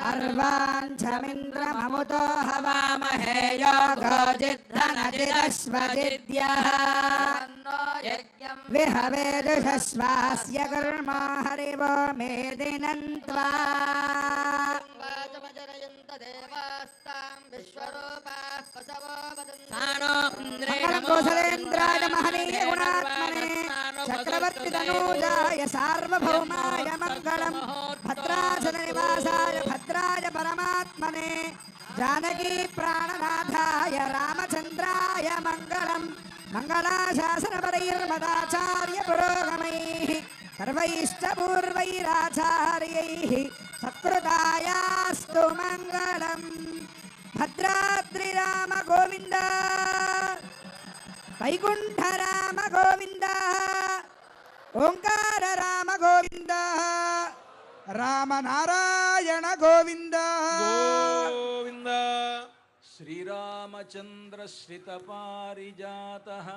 अर्वाञ्छमिन्द्रममुतो हवामहे योगोजिद्धनजिदश्वजिद्यः विहवेदुषस्वास्य कर्म हरिवो मेदिनन्त्वा मंगलकोसलेन्द्राय महनीय गुणात्मने चक्रवर्ती तनूजाय सार्वभौमाय मंगलम भद्राचलनिवासाय भद्राय परमात्मने जानकी प्राणनाथाय रामचंद्राय मंगलम मंगलाशासनपरैर्मदाचार्य पुरोगमैः सर्वैष्टपूर्वैराचार्यैः सत्कृतायास्तु मंगलम। भद्राद्रि राम गोविंद वैकुंठ राम गोविंद ओंकार राम गोविंद राम नारायण गोविंद गोविंद। श्रीरामचंद्र श्रित पारिजातः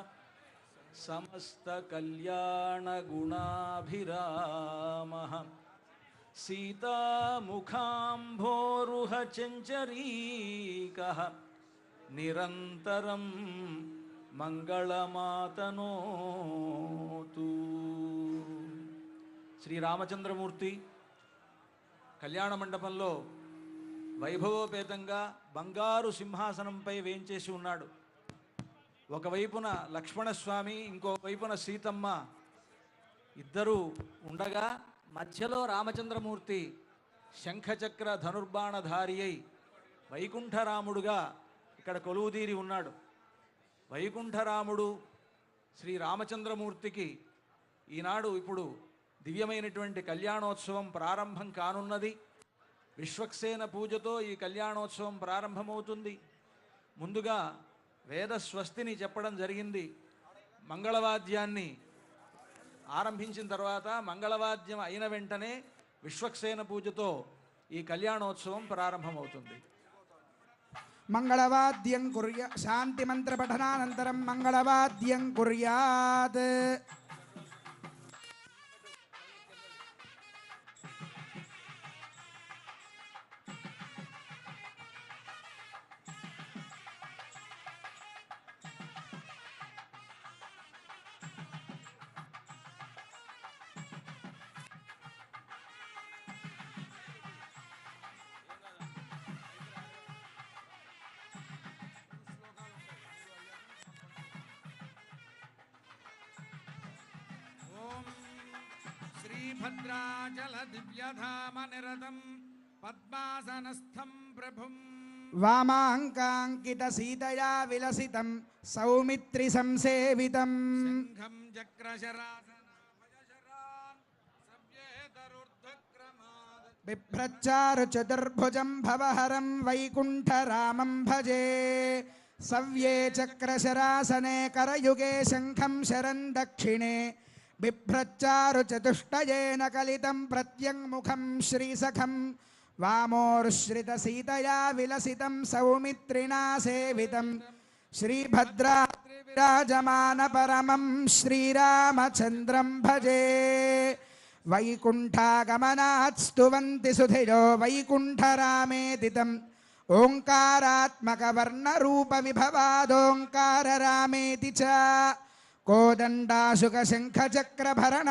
समस्त कल्याण गुणाभिरामः सीतामुखाम्भोरुह चञ्चरीकः निरन्तरं मंगళమాతనోతు। శ్రీరామచంద్రమూర్తి కళ్యాణ మండపంలో వైభవోపేతంగా బంగారు సింహాసనంపై వేంచేసి ఉన్నాడు. ఒకవైపున లక్ష్మణస్వామి, ఇంకో వైపున సీతమ్మ ఇద్దరు ఉండగా మధ్యలో రామచంద్రమూర్తి శంఖచక్ర ధనుర్బాణధారి అయి వైకుంఠరాముడుగా ఇక్కడ కొలువుదీరి ఉన్నాడు. వైకుంఠరాముడు శ్రీ రామచంద్రమూర్తికి ఈనాడు ఇప్పుడు దివ్యమైనటువంటి కళ్యాణోత్సవం ప్రారంభం కానున్నది. విశ్వక్సేన పూజతో ఈ కళ్యాణోత్సవం ప్రారంభమవుతుంది. ముందుగా వేద స్వస్తిని చెప్పడం జరిగింది. మంగళవాద్యాన్ని ఆరంభించిన తర్వాత మంగళవాద్యం అయిన వెంటనే విశ్వక్సేన పూజతో ఈ కళ్యాణోత్సవం ప్రారంభమవుతుంది. మంగళవాద్యం కుర్య శాంతి మంత్ర పఠనానంతరం మంగళవాద్యం కుర్యాత్. भद्राचल दिव्यधाम निरतं पद्मासनस्थं प्रभुं वामाङ्काङ्कित सीतया विलसितं सौमित्रि संसेवितं शङ्खं चक्रशरासनाभयशरान् सव्येतरुर्ध्वक्रमात् बिभ्रच्चारु चतुर्भुजं भवहरं वैकुण्ठरामं भजे। सव्ये चक्रशरासने करयुगे शङ्खं शरं दक्षिणे बिभ्रच्चारु चतुष्टयेन कलितं प्रत्यङ्मुखं श्रीसखं वामोर्श्रित सीतया विलसितं सौमित्रिणा सेवितं श्रीभद्राद्रिविराजमान परमं श्रीरामचन्द्रं भजे। वैकुण्ठागमनात् स्तुवन्ति सुधियो वैकुण्ठरामेदितम् ओङ्कारात्मकवर्णरूपविभवादोङ्काररामेति च कोदण्डाशुकशङ्खचक्रभरण